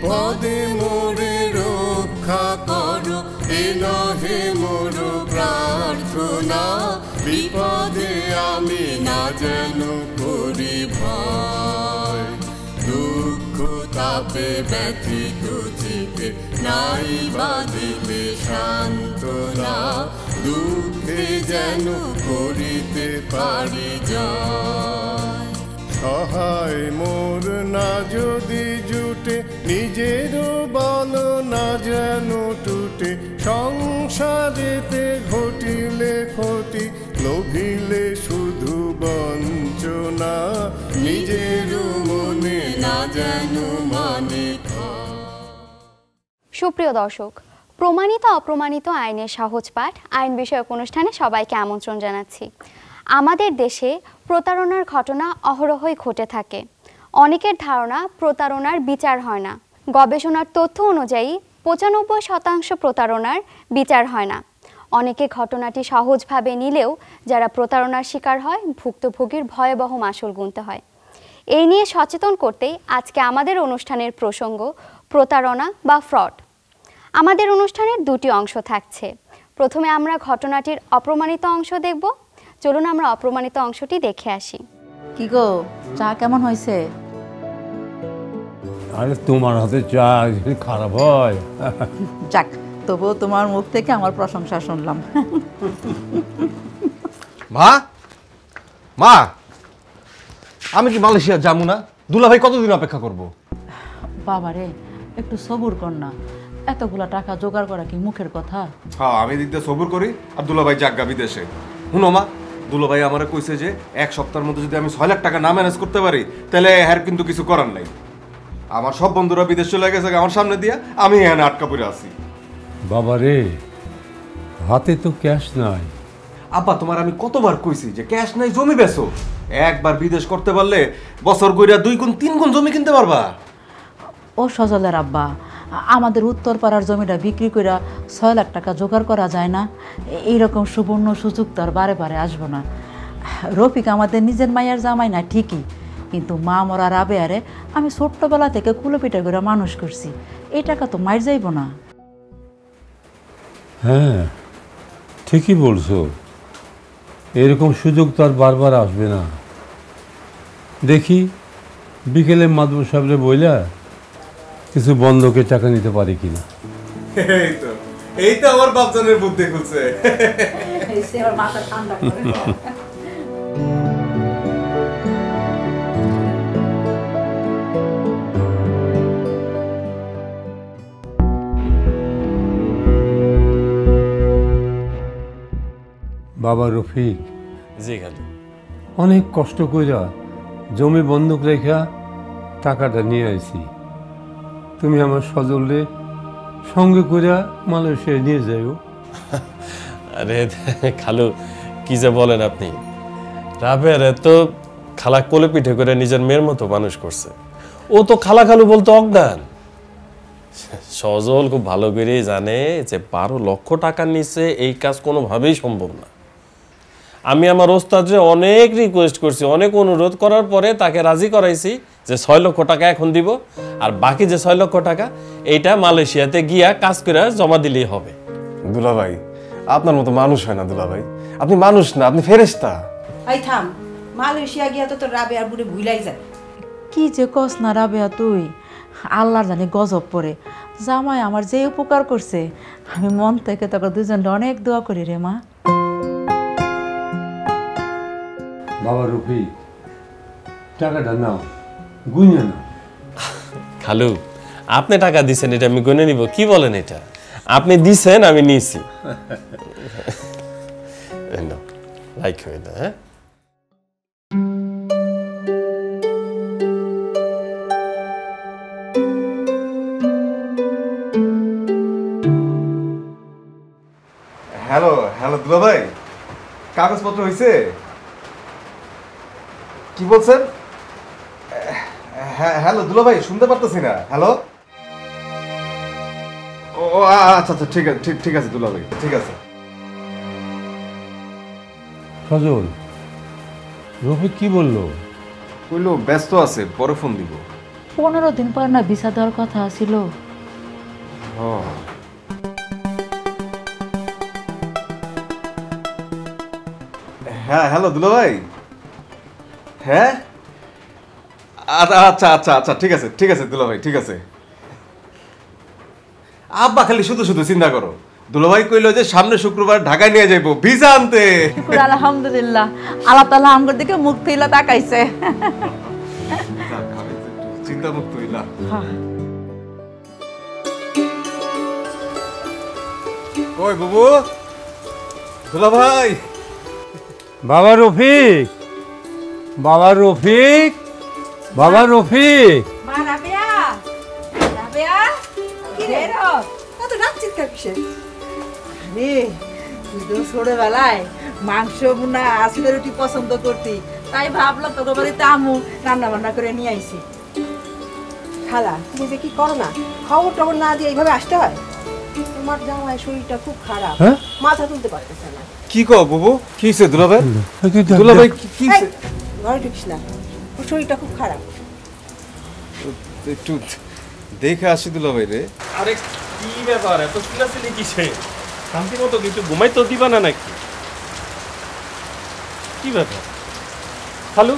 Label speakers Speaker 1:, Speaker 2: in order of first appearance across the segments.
Speaker 1: বিপদে মোরে রক্ষা করো, এ নহে মোর প্রার্থনা। বিপদে আমি না যেন করি ভয়, দুঃখ তাপে ব্যথিত চিতে নাই বাঁধিবে সান্ত্বনা। দুঃখে যেন করিতে পারি জয়। সহায় মোর না যদি জুটে, নিজেরও বল না যেন টুটে। সংসারেতে ঘটিলে ক্ষতি, লোভিলে শুধু বঞ্চনা। নিজেরও মনে না যেন মানে।
Speaker 2: সুপ্রিয় দর্শক, প্রমাণিত অপ্রমাণিত আইনের সহজ পাঠ আইন বিষয়ক অনুষ্ঠানে সবাইকে আমন্ত্রণ জানাচ্ছি। আমাদের দেশে প্রতারণার ঘটনা অহরহই ঘটে থাকে। অনেকের ধারণা প্রতারণার বিচার হয় না। গবেষণার তথ্য অনুযায়ী 95% প্রতারণার বিচার হয় না। অনেকে ঘটনাটি সহজভাবে নিলেও যারা প্রতারণার শিকার হয় ভুক্তভোগীর ভয়াবহ মাশুল গুনতে হয়। এই নিয়ে সচেতন করতেই আজকে আমাদের অনুষ্ঠানের প্রসঙ্গ প্রতারণা বা ফ্রড। আমাদের অনুষ্ঠানের দুটি অংশ থাকছে। প্রথমে আমরা ঘটনাটির অপ্রমাণিত অংশ দেখব। চলুন আমরা অপ্রমাণিত অংশটি দেখে আসি।
Speaker 3: কি গো, চা কেমন হয়েছে?
Speaker 4: আরে তোমার হাতে চা খারাপ হয়?
Speaker 3: যাক, তবুও তোমার মুখ থেকে আমার প্রশংসা শুনলাম।
Speaker 5: মা মা, আমি কি মালয়েশিয়া যাবো না? দুলাভাই কতদিন অপেক্ষা করব?
Speaker 3: বাবারে, একটু সবুর কর না। এতগুলা টাকা জোগাড় করা কি মুখের কথা?
Speaker 5: হ্যাঁ, আমি দিক দিয়ে সবুর করি আর দুলাভাই যাজ্ঞা বিদেশে। শুনো মা, দুলাভাই আমারে কইছে যে 1 সপ্তাহের মধ্যে যদি আমি 6 লাখ টাকা না ম্যানেজ করতে পারি তাহলে হ্যার কিন্তু কিছু করার নাই। আমার সব বন্ধুরা বিদেশ চলে গেছে আমার সামনে দিয়া, আমি এখানে আটকা পড়ে আছি।
Speaker 4: বাবা রে, হাতে তো ক্যাশ নাই।
Speaker 5: আব্বা, তোমার আমি কতবার কইছি যে ক্যাশ নাই, জমি বেচো। একবার বিদেশ করতে পারলে বছর কইরা 2 গুণ 3 গুণ জমি কিনতে পারবা।
Speaker 3: ও সজলের আব্বা, আমাদের উত্তরপাড়ার জমিটা বিক্রি করে 6 লাখ টাকা জোগাড় করা যায় না? এইরকম সুবর্ণ সুযোগ তো আর বারে বারে আসবো না। রফিক আমাদের নিজের মায়ের জামাই না ঠিকই, কিন্তু মা মরা রাবেয়ারে আমি ছোট্টবেলা থেকে কুলোপিটা করে মানুষ করছি। এই টাকা তো মার যাইব না।
Speaker 4: হ্যাঁ, ঠিকই বলছো। এরকম সুযোগ তো আর বারবার আসবে না। দেখি বিকেলে মাদবর সাহেবরে বইলা কিছু বন্ধকে টাকা নিতে পারি কিনা।
Speaker 5: এই তো আমার বাপজানের বুদ্ধি খুলছে।
Speaker 4: বাবা রফিক,
Speaker 6: জি খালু,
Speaker 4: অনেক কষ্ট কইরা জমি বন্ধক রেখা টাকাটা নিয়ে আইছি। তুমি আমার সজলরে সঙ্গে কইরা মালয়েশিয়ায় নিয়ে যাইও।
Speaker 6: আরে খালু, কি যে বলেন আপনি! রাবেয়ারে তো খালা কোলে পিঠে করে নিজের মেয়ের মতো মানুষ করছে। ও তো খালা খালু বলতে অজ্ঞান। সজল খুব ভালো করেই জানে যে 12 লক্ষ টাকার নিচে এই কাজ কোনোভাবেই সম্ভব না। আমি আমার ওস্তাদরে অনেক রিকোয়েস্ট করছি, অনেক অনুরোধ করার পরে তাকে রাজি করাইছি যে 6 লক্ষ টাকা এখন দিব, আর বাকি যে 6 লক্ষ টাকা এইটা মালয়েশিয়াতে গিয়া কাজ করে জমা দিলেই হবে।
Speaker 5: দুলাভাই, আপনার মতো মানুষ হয় না দুলাভাই। আপনি মানুষ না, আপনি ফেরেশতা।
Speaker 7: এই থাম, মালয়েশিয়া গিয়া তো তোর রাবেয়ার বুড়ি ভুলাই যায়।
Speaker 3: কি যে কস না রাবেয়া তুই, আল্লাহর জানি গজব পড়ে। জামাই আমার যে উপকার করছে, আমি মন থেকে তোকে দুজন অনেক দোয়া করি রে মা।
Speaker 4: বাবা রফিক, টাকাটা নাও, গুইনা নাও।
Speaker 6: খালু, আপনি টাকা দিছেন, এটা আমি গুনে নিব? কি বলেন এটা? আপনি দিছেন, আমি নিয়েছি। লাইক হয়ে না। হ্যাঁ,
Speaker 5: হ্যালো হ্যালো দুলাভাই, কাগজপত্র হয়েছে? কি বলছেন? হ্যালো দুলাভাই, শুনতে পারতেছি না। হ্যালো, ও আচ্ছা আচ্ছা, ঠিক আছে ঠিক আছে দুলাভাই, ঠিক আছে।
Speaker 4: সজল, রফিক কি বললো?
Speaker 5: কইলো ব্যস্ত আছে, পরে ফোন দিব।
Speaker 3: 15 দিন পর না ভিসা দেওয়ার কথা ছিল।
Speaker 5: হ্যাঁ হ্যালো দুলা ভাই। হ্যাঁ আচ্ছা আচ্ছা আচ্ছা ঠিক আছে ঠিক আছে দুলা ভাই ঠিক আছে। আব্বা খালি শুধু শুধু চিন্তা করো, দুলাভাই কইলো যে সামনে শুক্রবার ঢাকায় নিয়ে যাইবো ভিসা আনতে।
Speaker 3: শুকুর আলহামদুলিল্লাহ, আল্লাহ তাআলা আমগর দিকে মুখ তুইলা তাকাইছে।
Speaker 5: চিন্তা মুক্ত হইলা। কই বুবু, দুলাভাই।
Speaker 4: বাবা রফিক, বাবা রফিক, বাবা রফিক।
Speaker 7: মা রাবেয়া, রাবেয়া কি রে কত রাত চিৎকার কিসের?
Speaker 3: রে তুই তো ছোটবেলায় মাংস মুনা আসলে রুটি পছন্দ করতি, তাই ভাবলাম তোকে বাড়িতে আমু রান্না বান্না করে নিয়ে আইছি।
Speaker 7: খালা তুমি যে কি করো না, খবর টবর না দিয়ে এইভাবে আসতে হয়? তোমার জামাই শরীরটা খুব খারাপ,
Speaker 4: হ্যাঁ?
Speaker 7: মাথা তুলতে পারতেছে না।
Speaker 5: কি কও বুবু, কি হইছে দুলাভাই? দুলাভাই কি
Speaker 7: এই, ঘরে ঢুকিস না, ওর শরীরটা খুব খারাপ।
Speaker 5: একটু দেখে আসি দুলাভাই রে।
Speaker 6: আরে কি ব্যাপার, এত চিল্লাচিল্লি কিসে? শান্তি মতো কিছু ঘুমাই তো দিবা না নাকি? কি ব্যাপার খালু,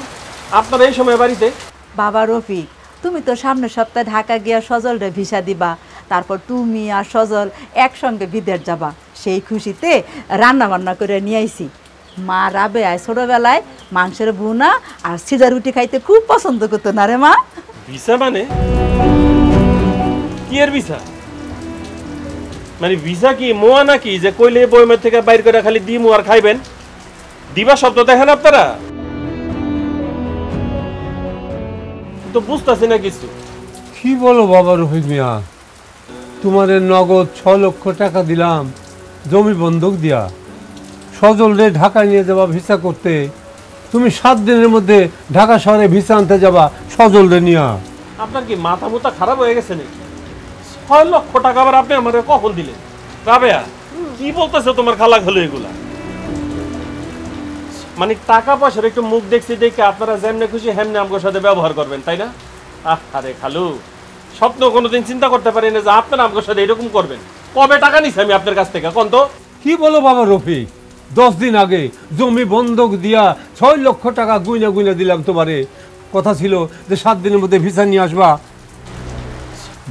Speaker 6: আপনারা এই সময় বাড়িতে?
Speaker 3: বাবা রফিক, তুমি তো সামনের সপ্তাহে ঢাকা গিয়া সজলরে ভিসা দিবা, তারপর তুমি আর সজল একসঙ্গে বিদেশ যাবা। সেই খুশিতে রান্না বান্না করে নিয়ে আইছি। মা রাবেয়া ছোটবেলায় মাংসের ভুনা আর সিজা রুটি খাইতে খুব পছন্দ করতো না রে মা।
Speaker 6: ভিসা মানে কি এর ভিসা? মানে ভিসা কি মোয়া নাকি যে কইলে বইমের থেকে বাইর করে খালি দিমু আর খাইবেন? দিবা শব্দ দেখেন আপনারা তো বুঝতেছি না কিছু।
Speaker 4: কি বলো বাবা রফিক মিয়া, তোমারে নগদ 6 লক্ষ টাকা দিলাম জমি বন্ধক দিয়া, সজল রে ঢাকায় নিয়ে যাবা ভিসা করতে। তুমি 7 দিনের মধ্যে ঢাকা শহরে ভিসা আনতে যাবা সজল রে নিয়া।
Speaker 6: আপনার কি মাথা মুথা খারাপ হয়ে গেছে নাকি? 6 লক্ষ টাকা আবার আপনি আমারে কখন দিলেন? রাবেয়া কি বলতেছে তোমার খালা খালু এগুলা? মানে টাকা পয়সার একটু মুখ দেখছি দেখে আপনারা যেমনে খুশি হেমনে আমার সাথে ব্যবহার করবেন, তাই না? আরে খালু, স্বপ্ন কোনোদিন চিন্তা করতে পারি না যে আপনারা আমার সাথে এরকম করবেন। কবে টাকা নিছি আমি আপনার কাছ থেকে কোন তো?
Speaker 4: কি বলো বাবা রফিক, 10 দিন আগে জমি বন্ধক দিয়া 6 লক্ষ টাকা গুইনা গুইনা দিলাম তোমারে। কথা ছিল যে 7 দিনের মধ্যে ভিসা নিয়ে আসবা,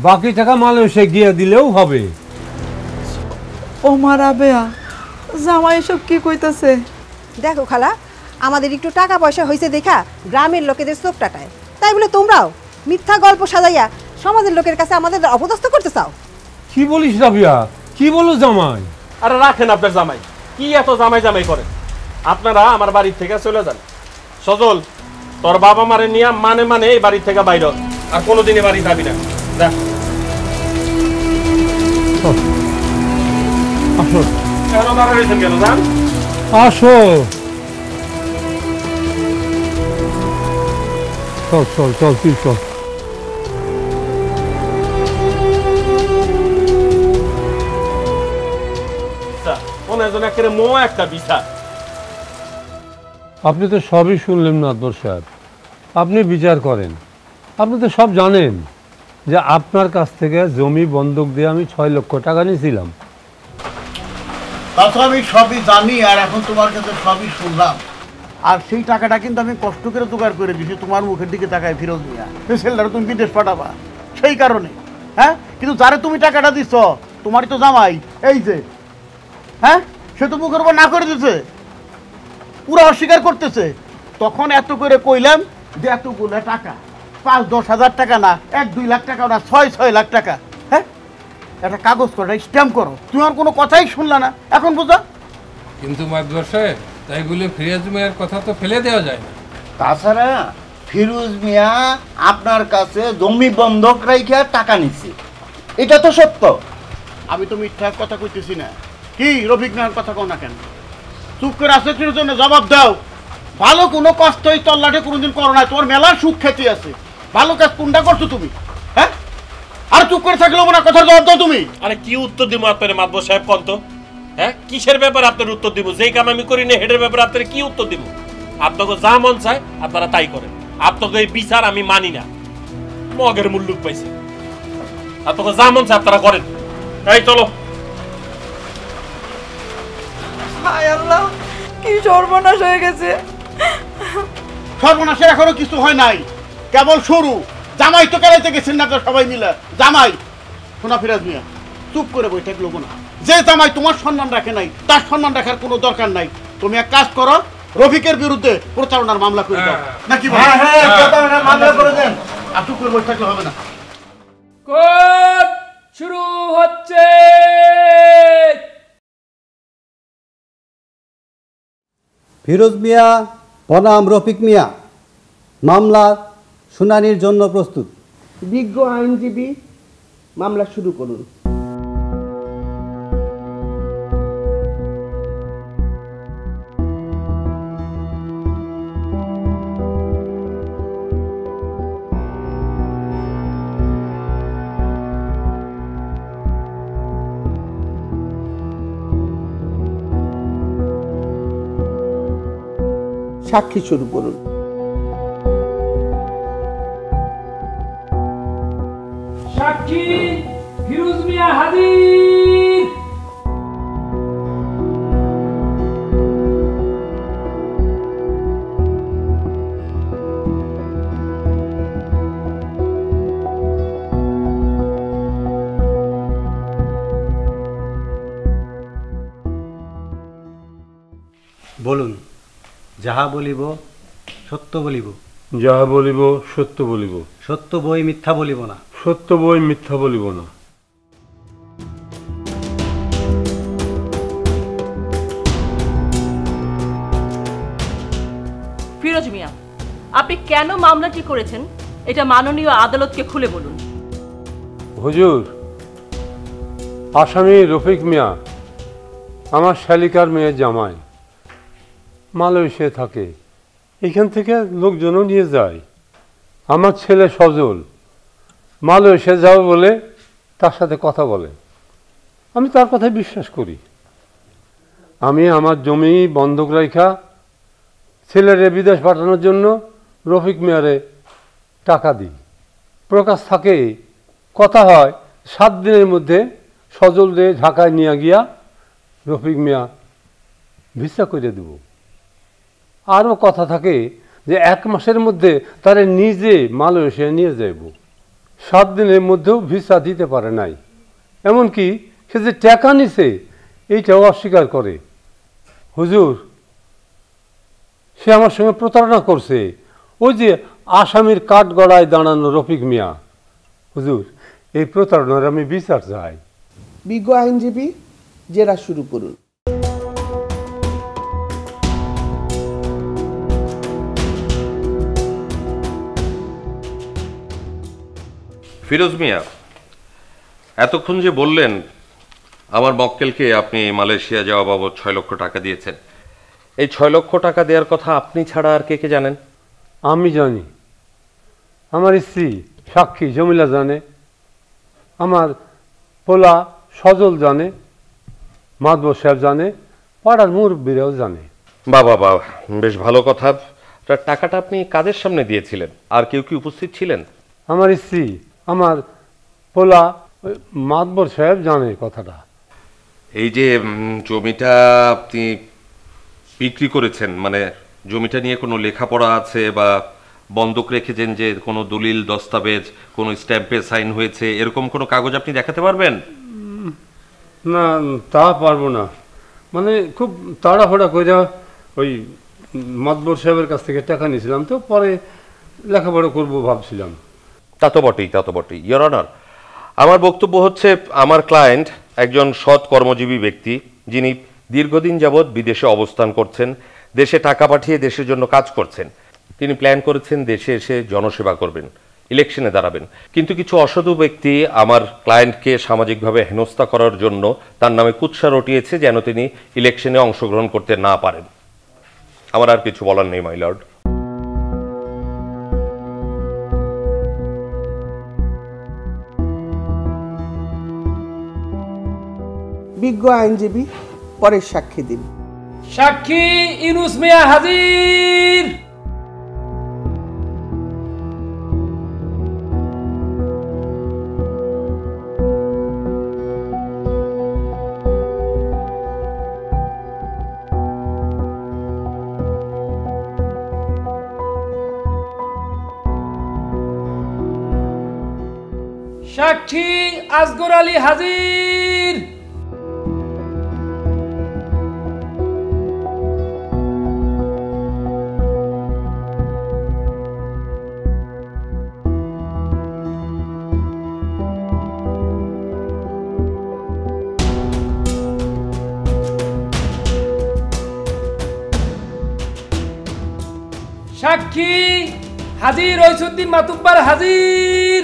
Speaker 4: বাকি টাকা মালয়েশিয়া গিয়ে দিলেও হবে।
Speaker 3: ও মা রাবেয়া, জামাই এসব কি কইতাছে?
Speaker 7: দেখো খালা, আমাদের একটু টাকা পয়সা হয়েছে দেখা গ্রামের লোকেদের চোখ টাটায়, তাই বলে তোমরাও মিথ্যা গল্প সাজাইয়া সমাজের লোকের কাছে আমাদের অপদস্থ করতে চাও?
Speaker 4: কি বলিস রাবিয়া, কি বলো জামাই?
Speaker 6: আরে রাখেন আপনার জামাই, কি এত জামাই জামাই করেন? আপনারা আমার বাড়ি থেকে চলে যান। সজল, তোর বাবা মারে নিয়ে মানে মানে এই বাড়ি থেকে বাইর হ। আর কোনোদিন এ বাড়ি যাবি না। যা।
Speaker 4: আসো
Speaker 6: কেন দাঁড়া রয়েছেন কেন? যান।
Speaker 4: আসো, চল চল চল তুই চল।
Speaker 6: ওনার একেবারে মোয়া একটা বিছা।
Speaker 4: আপনি তো সবই শুনলেন নাতবর সাহেব, আপনি বিচার করেন। আপনি তো সব জানেন যে আপনার কাছ থেকে জমি বন্ধক দিয়ে আমি 6 লক্ষ টাকা নিয়েছিলাম।
Speaker 8: তা তো আমি সবই জানি, আর এখন তোমার কাছে সবই শুনলাম। আর সেই টাকাটা কিন্তু আমি কষ্ট করে জোগাড় করে দিছি তোমার মুখের দিকে তাকায় ফিরত নিয়ে। সেই ছেলেটা তুমি বিদেশ পাঠাবা সেই কারণে, হ্যাঁ? কিন্তু যারে তুমি টাকাটা দিচ্ছ তোমারই তো জামাই, এই যে, হ্যাঁ, সে তো মুখের উপর না করে দিচ্ছে, পুরো অস্বীকার করতেছে। তখন এত করে কইলাম যে এতগুলো টাকা, 5-10 হাজার টাকা না, 1-2 লাখ টাকা না, 6 লাখ টাকা, হ্যাঁ, একটা কাগজ করো, স্ট্যাম্প করো। তুমি আর কোনো কথাই শুনলা না, এখন বুঝো?
Speaker 9: কিন্তু মাদবর সাহেব, তাই বলে ফিরোজ মিয়ার কথা তো ফেলে দেওয়া যায় না।
Speaker 8: তাছাড়া ফিরোজ মিয়া আপনার কাছে জমি বন্ধক রাইখা টাকা নিচ্ছে, এটা তো সত্য। আমি তো মিথ্যা কথা কইতেছি না। কি রফিক মিয়ার কথা কও না কেন? চুপ করে আছে কির জন্য জবাব দাও। ভালো কোনো কষ্টই তল্লাটে কোনোদিন করো না, তোমার মেলার সুখ খেতে আছে। ভালো কাজ কোনটা করছো তুমি, হ্যাঁ? আর চুপ করে থাকলেও না, কথার জবাব দাও তুমি।
Speaker 6: আরে কি উত্তর দিব আপনার মাদবর সাহেব কোন তো? হ্যাঁ, কিসের ব্যাপারে আপনার উত্তর দিব? যেই কাম আমি করি না হেডের ব্যাপারে আপনার কি উত্তর দিব? আপনাকে যা মন চায় আপনারা তাই করেন। আপনাকে এই বিচার আমি মানি না। মগের মুল্লুক পাইছে। আর তোকে যা মন চায় আপনারা করেন। এই চলো।
Speaker 10: হায় আল্লাহ, কি সর্বনাশ হয়ে গেছে।
Speaker 8: সর্বনাশে এখনো কিছু হয় নাই, কেবল শুরু। জামাই তো কেলাইতে গেছেন না সবাই মিলে। জামাই শোনা ফিরাজ মিয়া, চুপ করে বই থাকলো না। যে জামাই তোমার সম্মান রাখে নাই তার সম্মান রাখার কোনো দরকার নাই। তুমি এক কাজ করো, রফিকের বিরুদ্ধে প্রতারণার মামলা করে দাও। নাকি প্রতারণার মামলা করে দেন। আর চুপ করে বই থাকলে হবে না।
Speaker 11: কোর্ট শুরু হচ্ছে।
Speaker 12: ফিরোজ মিয়া বনাম রফিক মিয়া মামলার শুনানির জন্য প্রস্তুত।
Speaker 13: বিজ্ঞ আইনজীবী, মামলা শুরু করুন। সাক্ষী শুরু করুন।
Speaker 11: সাক্ষী ফিরোজ মিয়া হাজির।
Speaker 12: বলুন। যাহা বলিব সত্য বলিব।
Speaker 4: যাহা বলিব সত্য বলিব।
Speaker 12: সত্য বই মিথ্যা বলিব না।
Speaker 4: সত্য বই মিথ্যা বলিব না।
Speaker 10: ফিরোজ মিয়া, আপনি কেন মামলাটি করেছেন এটা মাননীয় আদালতকে খুলে বলুন।
Speaker 4: হুজুর, আসামি রফিক মিয়া আমার শালিকার মেয়ের জামাই, মালয়েশিয়ায় থাকে। এখান থেকে লোকজনও নিয়ে যায়। আমার ছেলে সজল মালয়েশিয়া যাবে বলে তার সাথে কথা বলে। আমি তার কথায় বিশ্বাস করি। আমি আমার জমি বন্ধক রাখা ছেলেরে বিদেশ পাঠানোর জন্য রফিক মিয়ারে টাকা দিই। প্রকাশ থাকে, কথা হয় 7 দিনের মধ্যে সজলরে ঢাকায় নিয়ে গিয়া রফিক মিয়া ভিসা করে দেব। আরও কথা থাকে যে 1 মাসের মধ্যে তারা নিজে মালয়েশিয়া নিয়ে যাইব। 7 দিনের মধ্যেও ভিসা দিতে পারে নাই। এমনকি সে যে টাকা নিছে এইটাও অস্বীকার করে। হুজুর, সে আমার সঙ্গে প্রতারণা করছে। ওই যে আসামির কাঠগড়ায় দাঁড়ানো রফিক মিয়া। হুজুর, এই প্রতারণার আমি বিচার চাই।
Speaker 13: বিজ্ঞ আইনজীবী, জেরা শুরু করুন।
Speaker 5: ফিরোজ মিয়া, এতক্ষণ যে বললেন আমার মক্কেলকে আপনি মালয়েশিয়া যাওয়া বাবদ 6 লক্ষ টাকা দিয়েছেন, এই 6 লক্ষ টাকা দেওয়ার কথা আপনি ছাড়া আর কে কে জানেন?
Speaker 4: আমি জানি, আমার স্ত্রী সাক্ষী জমিলা জানে, আমার পোলা সজল জানে, মাদবর সাহেব জানে, পাড়ার মুরব্বীরাও জানে।
Speaker 5: বাবা বাবা, বেশ ভালো কথা। টাকাটা আপনি কাদের সামনে দিয়েছিলেন? আর কেউ কি উপস্থিত ছিলেন?
Speaker 4: আমার স্ত্রী, আমার পোলা, মাদবর সাহেব জানে কথাটা।
Speaker 5: এই যে জমিটা আপনি বিক্রি করেছেন, মানে জমিটা নিয়ে কোনো লেখাপড়া আছে বা বন্ধক রেখেছেন, যে কোনো দলিল দস্তাবেজ, কোনো স্ট্যাম্পে সাইন হয়েছে, এরকম কোনো কাগজ আপনি দেখাতে পারবেন?
Speaker 4: না, তা পারবো না। মানে খুব তাড়াহুড়া করে ওই মাদবর সাহেবের কাছ থেকে টাকা নিয়েছিলাম, তো পরে লেখাপড়া করবো ভাবছিলাম।
Speaker 5: তা তো বটেই, তা তো বটেই। ইওর অনার, আমার বক্তব্য হচ্ছে, আমার ক্লায়েন্ট একজন সৎ কর্মজীবী ব্যক্তি, যিনি দীর্ঘদিন যাবৎ বিদেশে অবস্থান করছেন, দেশে টাকা পাঠিয়ে দেশের জন্য কাজ করছেন। তিনি প্ল্যান করেছেন দেশে এসে জনসেবা করবেন, ইলেকশনে দাঁড়াবেন। কিন্তু কিছু অসাধু ব্যক্তি আমার ক্লায়েন্টকে সামাজিকভাবে হেনস্থা করার জন্য তার নামে কুৎসা রটিয়েছে, যেন তিনি ইলেকশনে অংশগ্রহণ করতে না পারেন। আমার আর কিছু বলার নেই, মাই লর্ড।
Speaker 13: বিজ্ঞ আইনজীবী, পরের সাক্ষী দিন।
Speaker 11: সাক্ষী ইউনুস মিয়া হাজির। সাক্ষী আসগর আলী হাজির। সাক্ষী হাজির রইসুদ্দিন মাতুব্বার হাজির।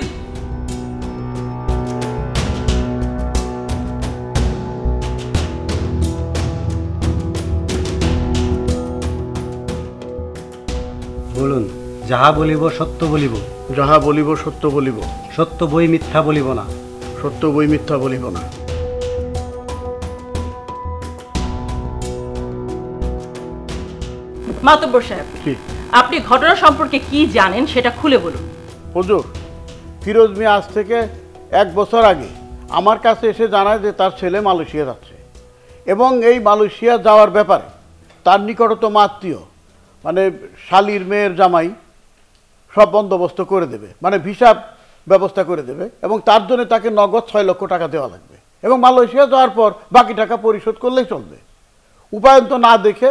Speaker 12: বলুন, যাহা বলিব সত্য বলিব।
Speaker 8: যাহা বলিব সত্য বলিব।
Speaker 12: সত্য বই মিথ্যা বলিব না।
Speaker 8: সত্য বই মিথ্যা বলিব না।
Speaker 10: মাতব্বর সাহেব, আপনি ঘটনা সম্পর্কে কি জানেন সেটা খুলে বলুন।
Speaker 8: হুজুর, ফিরোজ মিয়া আজ থেকে 1 বছর আগে আমার কাছে এসে জানায় যে তার ছেলে মালয়েশিয়া যাচ্ছে এবং এই মালয়েশিয়া যাওয়ার ব্যাপারে তার নিকটতম আত্মীয় মানে শালির মেয়ের জামাই সব বন্দোবস্ত করে দেবে, মানে ভিসা ব্যবস্থা করে দেবে এবং তার জন্য তাকে নগদ 6 লক্ষ টাকা দেওয়া লাগবে এবং মালয়েশিয়া যাওয়ার পর বাকি টাকা পরিশোধ করলেই চলবে। উপায়ন্ত না দেখে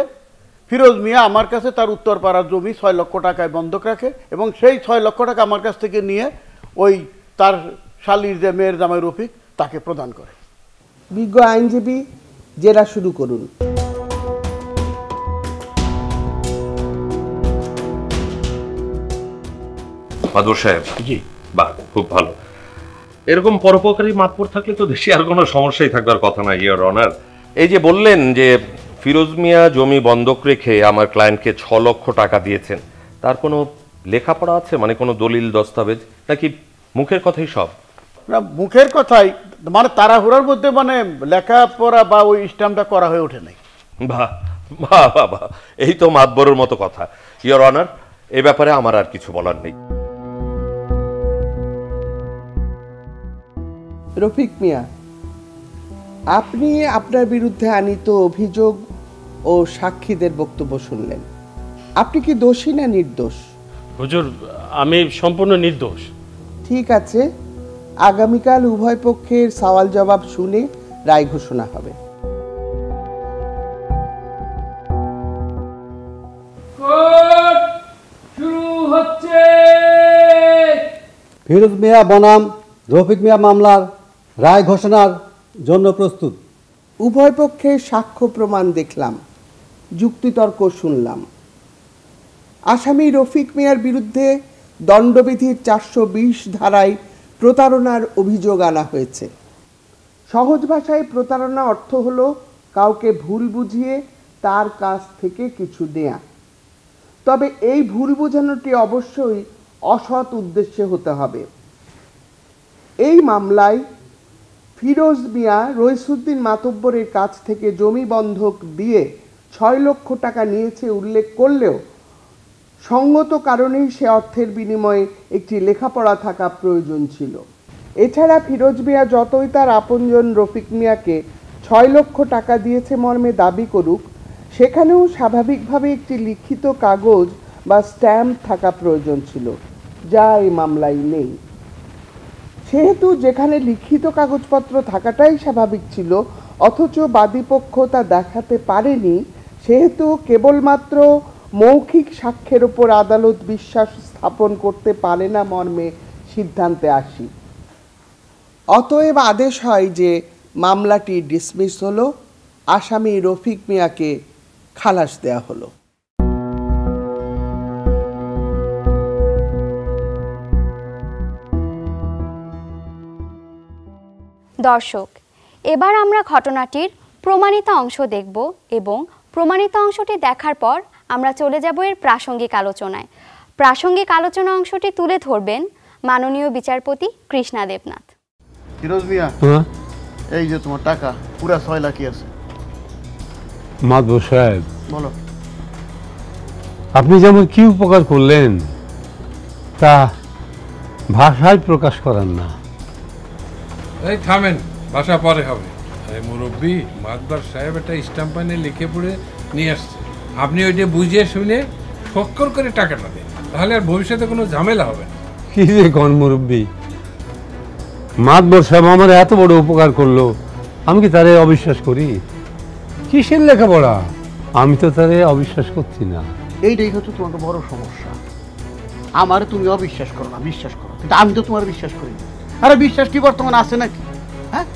Speaker 8: ফিরোজ মিয়া আমার কাছে তার উত্তরপাড়ার জমি 6 লক্ষ টাকায় বন্ধক রাখে এবং সেই 6 লক্ষ টাকা আমার কাছ থেকে নিয়ে ওই তার শালির যে মেয়ের জামাই রফিক তাকে প্রদান করে।
Speaker 13: বিজ্ঞ আইনজীবী, জেরা শুরু করুন।
Speaker 14: মাদুর সাহেব,
Speaker 8: জি।
Speaker 14: বাহ, খুব ভালো। এরকম পরোপকারী মাতবর থাকলে তো দেশে আর কোনো সমস্যাই থাকবার কথা না, ইওর অনার। এই যে বললেন যে ফিরোজ মিয়া জমি বন্ধক রেখে আমার ক্লায়েন্টকে 6 লক্ষ টাকা দিয়েছেন, তার কোনো লেখাপড়া আছে, মানে কোনো দলিল দস্তাবেজ, নাকি মুখের কথাই সব?
Speaker 8: না, মুখের কথাই, মানে তাড়াহুড়ার মধ্যে মানে লেখাপড়া বা ওই স্ট্যাম্পটা করা হয়ে ওঠে নাই।
Speaker 14: বাহ বাহ বাহ বাহ, এই তো মাতবরের মতো কথা। ইওর অনার, এ ব্যাপারে আমার আর কিছু বলার নেই।
Speaker 13: রফিক মিয়া, আপনি আপনার বিরুদ্ধে আনীত অভিযোগ ও সাক্ষীদের বক্তব্য শুনলেন। আপনি কি দোষী না নির্দোষ?
Speaker 15: হুজুর, আমি সম্পূর্ণ নির্দোষ।
Speaker 13: ঠিক আছে, আগামীকাল উভয় পক্ষের সওয়াল জবাব শুনে রায় ঘোষণা হবে।
Speaker 11: কোর্ট শুরু হচ্ছে।
Speaker 12: ফিরোজ মিয়া বনাম রফিক মিয়া মামলার রায় ঘোষণার জন্য প্রস্তুত।
Speaker 13: উভয় পক্ষের সাক্ষ্য প্রমাণ দেখলাম, যুক্তিতর্ক শুনলাম। আসামি রফিক মিয়ার বিরুদ্ধে দণ্ডবিধির 420 ধারায় প্রতারণার অভিযোগ আনা হয়েছে। সহজ ভাষায় প্রতারণা অর্থ হলো কাউকে ভুল বুঝিয়ে তার কাছ থেকে কিছু নেয়া। তবে এই ভুল বোঝানোটি অবশ্যই অসৎ উদ্দেশ্যে হতে হবে। এই মামলায় ফিরোজ মিয়া রইসুদ্দিন মাতব্বরের কাছ থেকে জমি বন্ধক দিয়ে 6 লক্ষ টাকা নিয়েছে উল্লেখ করলেও সঙ্গত কারণেই সে অর্থের বিনিময়ে একটি লেখাপড়া থাকা প্রয়োজন ছিল। এছাড়া ফিরোজ মিয়া যতই তার আপনজন রফিক মিয়াকে 6 লক্ষ টাকা দিয়েছে মর্মে দাবি করুক, সেখানেও স্বাভাবিকভাবে একটি লিখিত কাগজ বা স্ট্যাম্প থাকা প্রয়োজন ছিল, যা এই মামলায় নেই। সেহেতু যেখানে লিখিত কাগজপত্র থাকাটাই স্বাভাবিক ছিল অথচ বাদীপক্ষ তা দেখাতে পারেনি, সেহেতু কেবলমাত্র মৌখিক সাক্ষ্যের উপর আদালত বিশ্বাস স্থাপন করতে পারে না মর্মে সিদ্ধান্তে আসি। অতএব আদেশ হয় যে মামলাটি ডিসমিস হলো, আসামি রফিক মিয়াকে খালাস দেয়া হলো।
Speaker 2: দর্শক, এবার আমরা ঘটনাটির প্রমাণিত অংশ দেখব এবং প্রমাণিত অংশটি দেখার পর আমরা চলে যাব এর প্রাসঙ্গিক আলোচনায়। প্রাসঙ্গিক আলোচনা অংশটি তুলে ধরবেন মাননীয় বিচারপতি কৃষ্ণা দেবনাথ।
Speaker 8: ফিরোজ মিয়া, এই যে তোমার টাকা পুরা 6 লাখই আছে।
Speaker 4: মাতবর সাহেব,
Speaker 8: বলো।
Speaker 4: আপনি যেমন কি উপকার করলেন তা ভাষায় প্রকাশ করার না।
Speaker 9: এই থামেন, ভাষা পরে হবে। এই মুরব্বী মাতবার সাহেব একটা স্ট্যাম্প এনে লিখে পড়ে নিয়ে আসছে, আপনি ওইটা বুঝিয়ে শুনে ফক্কর করে টাকাটা দেন, তাহলে আর ভবিষ্যতে কোনো ঝামেলা হবে না।
Speaker 4: কি যে কোন মুরব্বী, মাতবর সাহেব আমার এত বড় উপকার করলো, আমি কি তারে অবিশ্বাস করি? কিসের লেখাপড়া? আমি তো তারে অবিশ্বাস করছি না।
Speaker 8: এইটাই হচ্ছে তোমাকে বড় সমস্যা। আমারে তুমি অবিশ্বাস করো না, বিশ্বাস করো, কিন্তু আমি তো তোমার বিশ্বাস করি না। আরে বিশ্বাস কি বর্তমান আছে নাকি? হ্যাঁ,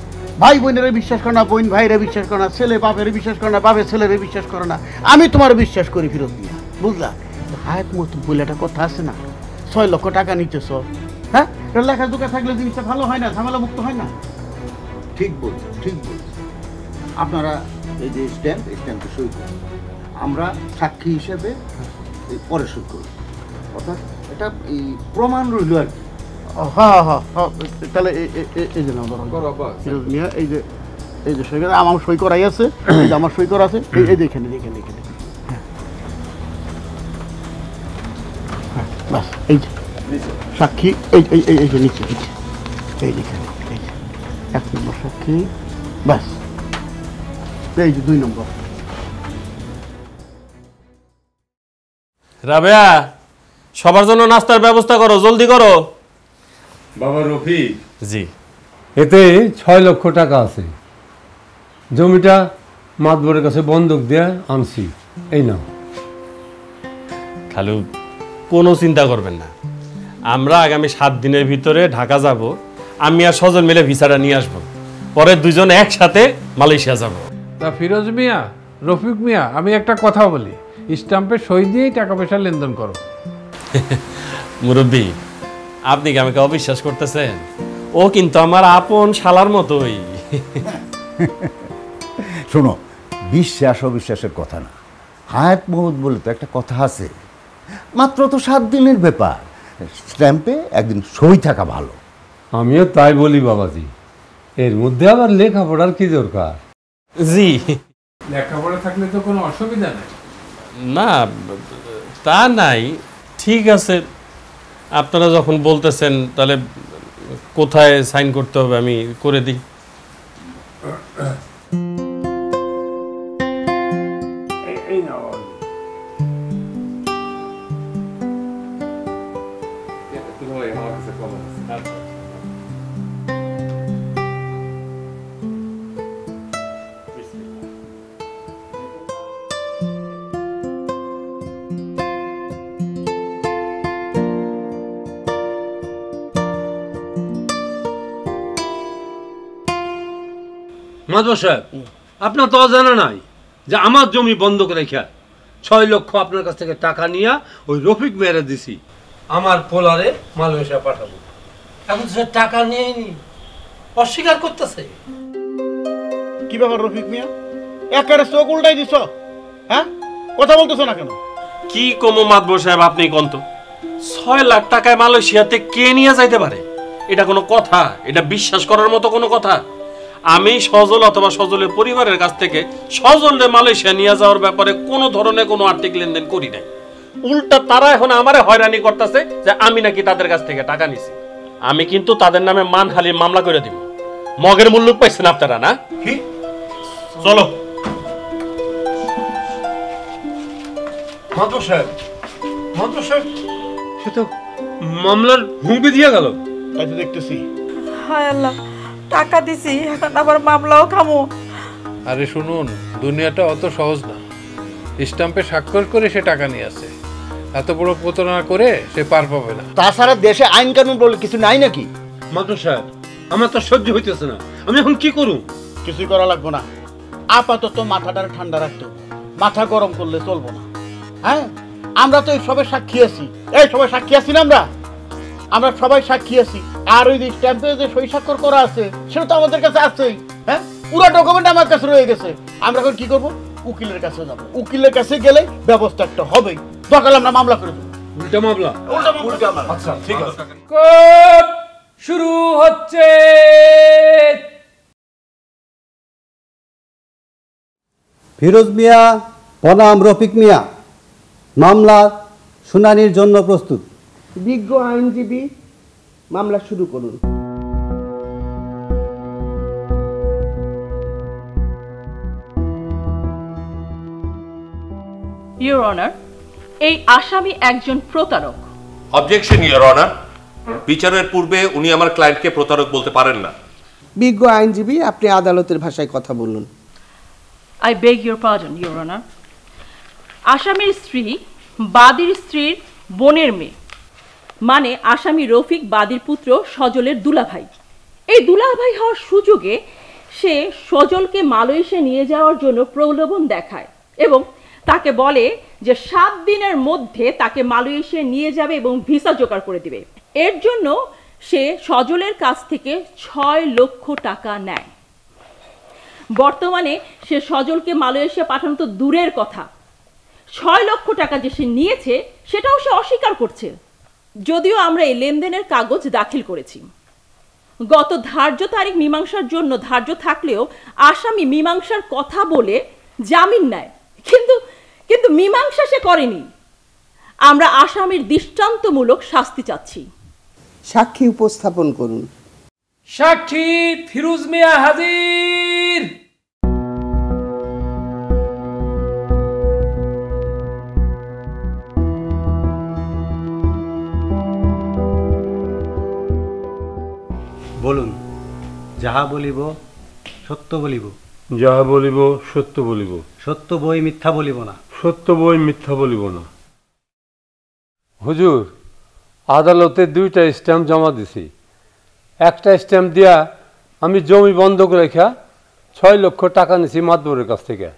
Speaker 8: ভাই বোনেরা বিশ্বাস করে না, বোন ভাইরা বিশ্বাস করে না, ছেলে বাপের বিশ্বাস করে না, বাপের ছেলেরা বিশ্বাস করে না। আমি তোমার বিশ্বাস করি ফিরোজ মিয়া, বুঝলা? হায়াত মতো বলে একটা কথা আছে না, 6 লক্ষ টাকা নিতেছ, হ্যাঁ, লেখা দোকা থাকলে জিনিসটা ভালো হয় না, ঝামেলা মুক্ত হয় না। ঠিক বলছো, ঠিক বলছো। আপনারা এই যে স্ট্যাম্পে সই করুন, আমরা সাক্ষী হিসেবে পরে সই করব, অর্থাৎ এটা এই প্রমাণ রইল আর কি। হ্যাঁ হ্যাঁ হ্যাঁ, তাহলে এই যে ফিরোজ মিয়া, এই যে সই করা আমার সই করাই আছে, এই যে আমার সই করা আছে, এই দেখেন দেখেন দেখেন, হ্যাঁ বাস, এই যে সাক্ষী, এই যে নিচে, এই দেখেন, এই যে 1 নম্বর সাক্ষী, বাস, এই যে 2 নম্বর।
Speaker 6: রাবেয়া, সবার জন্য নাস্তার ব্যবস্থা করো, জলদি করো।
Speaker 4: বাবা রফিক,
Speaker 6: জি,
Speaker 4: এতে 6 লক্ষ টাকা আছে। জমিটা মাতবরের কাছে বন্ধক দিয়ে আনছি, এই নাও।
Speaker 6: খালু, কোনো চিন্তা করবেন না, আমরা আগামী 7 দিনের ভিতরে ঢাকা যাব। আমি আর সজন মিলে ভিসাটা নিয়ে আসবো, পরে দুজন একসাথে মালয়েশিয়া যাব।
Speaker 9: তা ফিরোজ মিয়া, রফিক মিয়া, আমি একটা কথা বলি, স্ট্যাম্পে সই দিয়েই টাকা পয়সা লেনদেন করো।
Speaker 6: মুরব্বী, আপনি কি আমাকে অবিশ্বাস করতেছেন? ও কিন্তু আমার আপন শালার মতোই।
Speaker 16: শোনো, বিশ্বাস অবিশ্বাসের কথা না, হায়াত মহৎ বলে তো একটা কথা আছে। মাত্র তো 7 দিনের ব্যাপার, স্ট্যাম্পে একদিন সই থাকা ভালো।
Speaker 4: আমিও তাই বলি বাবাজি, এর মধ্যে আবার লেখাপড়ার কি দরকার?
Speaker 6: জি,
Speaker 9: লেখাপড়া থাকলে তো কোনো অসুবিধা নেই।
Speaker 6: না, তা নাই, ঠিক আছে, আপনারা যখন বলতেছেন তাহলে কোথায় সাইন করতে হবে আমি করে দিই।
Speaker 4: মাধব সাহেব, আপনার তো জানা নাই যে আমার জমি বন্ধক রেখে 6 লক্ষ আপনার কাছ থেকে টাকা নিয়ে ওই রফিক মেরে দিছি আমার পোলারে মালয়েশিয়া পাঠাবো। এখন সে টাকা নিয়েনি, অস্বীকার করতেছে।
Speaker 8: কি ব্যাপার রফিক মিয়া, একেবারে চোখ উল্টাই দিছ, হ্যাঁ? কথা বলতেছো না কেন?
Speaker 6: কি কমো মাতবর সাহেব, আপনি কোন তো 6 লাখ টাকায় মালয়েশিয়াতে কে নিয়ে যাইতে পারে? এটা কোনো কথা? এটা বিশ্বাস করার মতো কোনো কথা? আমি সজল অথবা সজলের পরিবারের কাছ থেকে সজলরে মালয়েশিয়া নিয়ে যাওয়ার ব্যাপারে কোনো ধরনের কোনো আর্থিক লেনদেন করি নাই। উল্টা তারা এখন আমারে হয়রানি করতেছে যে আমি নাকি তাদের কাছ থেকে টাকা নিছি। আমি কিন্তু তাদের নামে মানহানির মামলা করে দিব। মগের মূল্য পাইছেন আপনারা না? কি চলো
Speaker 4: মাধব সাহেব, মাধব সাহেব, সে তো মামলার হুমকি দিয়ে গেল।
Speaker 8: তাই তো দেখতেছি।
Speaker 17: হায় আল্লাহ, টাকা দিছি, এখন আবার মামলাও খামু।
Speaker 9: আরে শুনুন, দুনিয়াটা অত সহজ না। স্ট্যাম্পে স্বাক্ষর করে সে টাকা নিয়ে আসে, এত বড় প্রতারণা করে সে পার পাবে না।
Speaker 8: তাছাড়া দেশে আইন কানুন বলে কিছু নাই নাকি?
Speaker 4: মাধব সাহেব, আমার তো সহ্য হইতেছে না, আমি এখন কি করুম?
Speaker 8: কিছুই করা লাগবে না, আপাতত মাথাটা ঠান্ডা রাখতে হবে, মাথা গরম করলে চলবো না। হ্যাঁ, আমরা তো এই সবে সাক্ষী আছি, এই সবাই সাক্ষী আছি না? আমরা সবাই সাক্ষী আছি। আর ওই স্ট্যাম্পে যে সই স্বাক্ষর করা আছে সেটা তো আমাদের কাছে আছেই। হ্যাঁ, পুরো ডকুমেন্ট আমার কাছে রয়ে গেছে। আমরা এখন কি করবো? উকিলের কাছে যাবো। উকিলের কাছে গেলে ব্যবস্থা একটা হবেই, দরকার আমরা মামলা করে দেবো।
Speaker 4: উল্টা মামলা?
Speaker 8: উল্টা মামলা।
Speaker 4: আচ্ছা ঠিক আছে।
Speaker 11: কোর্ট শুরু হচ্ছে।
Speaker 12: ফিরোজ মিয়া বনাম রফিক মিয়া মামলার শুনানির জন্য প্রস্তুত।
Speaker 13: বিজ্ঞ আইনজীবী, মামলা শুরু করুন।
Speaker 10: ইওর অনার, এই আসামি একজন প্রতারক।
Speaker 14: অবজেকশন ইওর অনার, বিচারের পূর্বে উনি আমার ক্লায়েন্টকে প্রতারক বলতে পারেন না।
Speaker 13: বিজ্ঞ আইনজীবী, আপনি আদালতের ভাষায় কথা বলুন।
Speaker 10: I beg your pardon your honour. আসামির স্ত্রী বাদীর স্ত্রীর বোনের মেয়ে, মানে আসামি রফিক বাদীর পুত্র সজলের দুলাভাই। এই দুলাভাই হওয়ার সুযোগে সে সজলকে মালয়েশিয়া নিয়ে যাওয়ার জন্য প্রলোভন দেখায় এবং তাকে বলে যে 7 দিনের মধ্যে তাকে মালয়েশিয়া নিয়ে যাবে এবং ভিসা জোগাড় করে দিবে। এর জন্য সে সজলের কাছ থেকে 6 লক্ষ টাকা নেয়। বর্তমানে সে সজলকে মালয়েশিয়া পাঠানো তো দূরের কথা, 6 লক্ষ টাকা যে সে নিয়েছে সেটাও সে অস্বীকার করছে। যদিও আমরা এই লেনদেনের কাগজ দাখিল করেছি, গত ধার্য তারিখ মীমাংসার জন্য ধার্য থাকলেও আসামি মীমাংসার কথা বলে জামিন নেয়, কিন্তু মীমাংসা সে করেনি। আমরা আসামির দৃষ্টান্তমূলক শাস্তি চাচ্ছি।
Speaker 13: সাক্ষী উপস্থাপন করুন।
Speaker 11: সাক্ষী ফিরোজ মিয়া হাজির।
Speaker 12: বলুন, যাহা বলিব সত্য বলিব।
Speaker 4: যাহা বলিব সত্য বলিব।
Speaker 12: সত্য বই মিথ্যা বলিব না।
Speaker 4: সত্য বই মিথ্যা বলিব না। হুজুর, আদালতে 2টা স্ট্যাম্প জমা দিছি। একটা স্ট্যাম্প দিয়া আমি জমি বন্ধক রেখা 6 লক্ষ টাকা নিছি মাতবরের কাছ থেকে,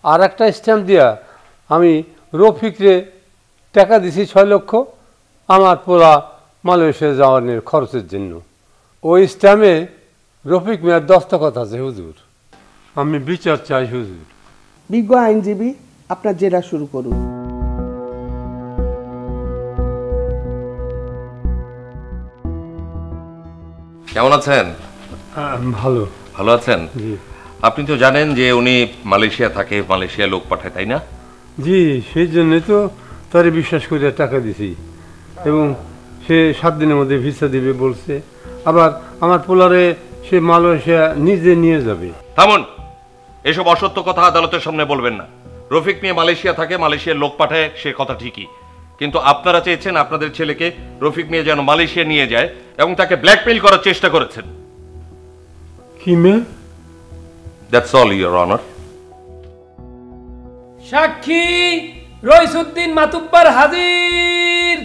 Speaker 4: আর একটা স্ট্যাম্প দিয়া আমি রফিকরে টাকা দিছি 6 লক্ষ আমার পুরা মালয়েশিয়া যাওয়ার খরচের জন্য। ওই স্ট্যাম্পে রফিক মিয়ার দস্তখত আছে হুজুর। আমি বিচার চাই হুজুর।
Speaker 13: বিজ্ঞ আইনজীবী, আপনার জেরা শুরু করুন।
Speaker 14: কেমন আছেন?
Speaker 4: ভালো।
Speaker 14: ভালো আছেন? আপনি তো জানেন যে উনি মালয়েশিয়া থাকে, মালয়েশিয়া লোক পাঠায়, তাই না?
Speaker 4: জি, সেই জন্যই তো তারে বিশ্বাস করে টাকা দিছি এবং সে 7 দিনের মধ্যে ভিসা দিবে বলছে। আবার আমার পোলারে সে মালয়েশিয়া নিজে নিয়ে যাবে।
Speaker 14: থামুন, এসব অসত্য কথা আদালতের সামনে বলবেন না। রফিক নিয়ে মালয়েশিয়া থাকে, মালয়েশিয়ার লোক পাঠায়, সে কথা ঠিকই, কিন্তু আপনারা চেয়েছেন আপনাদের ছেলেকে রফিক নিয়ে যেন মালয়েশিয়া নিয়ে যায় এবং তাকে ব্ল্যাকমেইল করার চেষ্টা করেছেন।
Speaker 4: কি মে?
Speaker 14: That's all your honour.
Speaker 11: সাক্ষী রইসুদ্দিন মাতুব্বার হাজির।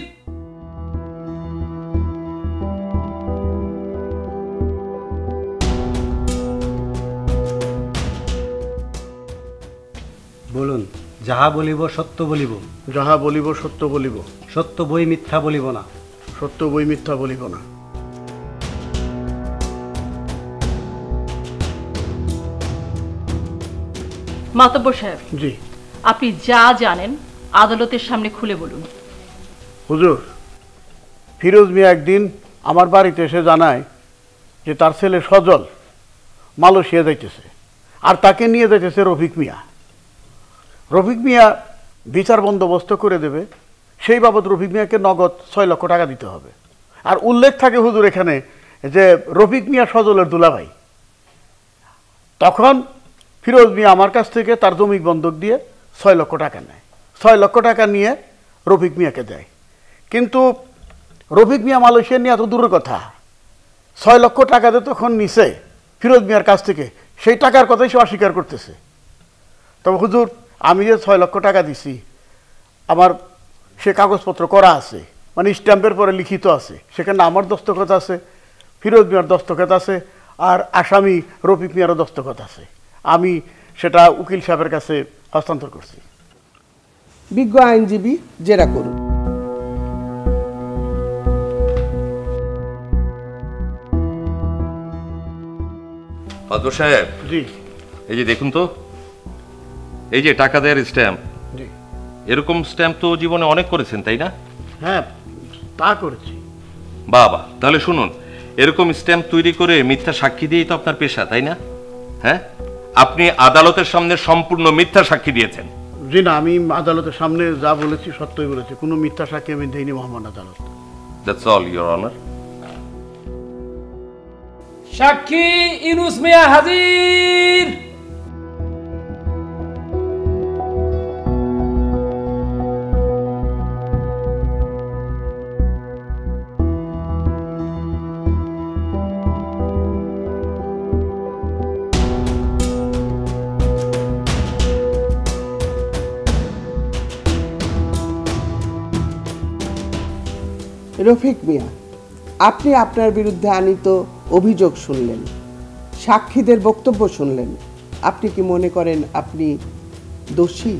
Speaker 12: বলুন, যাহা বলিব সত্য বলিব।
Speaker 8: যাহা বলিব সত্য বলিব।
Speaker 12: সত্য বই মিথ্যা বলিব না।
Speaker 8: সত্য বই মিথ্যা বলিব না।
Speaker 10: মাতব্বর সাহেব,
Speaker 8: জি,
Speaker 10: আপনি যা জানেন আদালতের সামনে খুলে বলুন।
Speaker 8: হুজুর, ফিরোজ মিয়া একদিন আমার বাড়িতে এসে জানায় যে তার ছেলে সজল মালয়েশিয়া যাইতেছে আর তাকে নিয়ে যাইতেছে রফিক মিয়া। রফিক মিয়া বিচার বন্দোবস্ত করে দেবে, সেই বাবদ রফিক মিয়াকে নগদ 6 লক্ষ টাকা দিতে হবে। আর উল্লেখ থাকে হুজুর এখানে যে রফিক মিয়া সজলের দুলাভাই। তখন ফিরোজ মিয়া আমার কাছ থেকে তার জমি বন্ধক দিয়ে 6 লক্ষ টাকা নেয়। 6 লক্ষ টাকা নিয়ে রফিক মিয়াকে দেয়, কিন্তু রফিক মিয়া মালয়েশিয়া নিয়ে এত দূরের কথা, 6 লক্ষ টাকা দিয়ে তখন নিছে ফিরোজ মিয়ার কাছ থেকে, সেই টাকার কথাই সে অস্বীকার করতেছে। তবে হুজুর, আমি যে 6 লক্ষ টাকা দিছি আমার সে কাগজপত্র করা আছে, মানে স্ট্যাম্পের পরে লিখিত আছে, সেখানে আমার দস্তখত আছে, ফিরোজ মিয়ার দস্তখত আছে, আর আসামি রফিক মিয়ারও দস্তখত আছে। আমি সেটা উকিল সাহেবের কাছে হস্তান্তর করছি।
Speaker 13: বিজ্ঞ আইনজীবী, জেরা করুন।
Speaker 14: মাতব্বর সাহেব,
Speaker 8: জি,
Speaker 14: এই যে দেখুন তো, এই যে টাকা দেওয়ার স্ট্যাম্প,
Speaker 8: জি,
Speaker 14: এরকম স্ট্যাম্প তো জীবনে অনেক করেছেন, তাই না?
Speaker 8: হ্যাঁ, তা করেছি।
Speaker 14: বাবা, তাহলে শুনুন, এরকম স্ট্যাম্প তৈরি করে মিথ্যা সাক্ষী দিয়েই তো আপনার পেশা, তাই না? হ্যাঁ, আপনি আদালতের সামনে সম্পূর্ণ মিথ্যা সাক্ষী দিয়েছেন।
Speaker 8: জি না, আমি আদালতের সামনে যা বলেছি সত্যই বলেছি, কোনো মিথ্যা সাক্ষী আমি দেইনি মহামান্য আদালত।
Speaker 14: That's all your honour.
Speaker 11: সাক্ষী ইউনুস মিয়া হাজির।
Speaker 13: রফিক মিয়া, আপনি আপনার বিরুদ্ধে আনিত অভিযোগ শুনলেন, সাক্ষীদের বক্তব্য শুনলেন। আপনি কি মনে করেন আপনি দোষী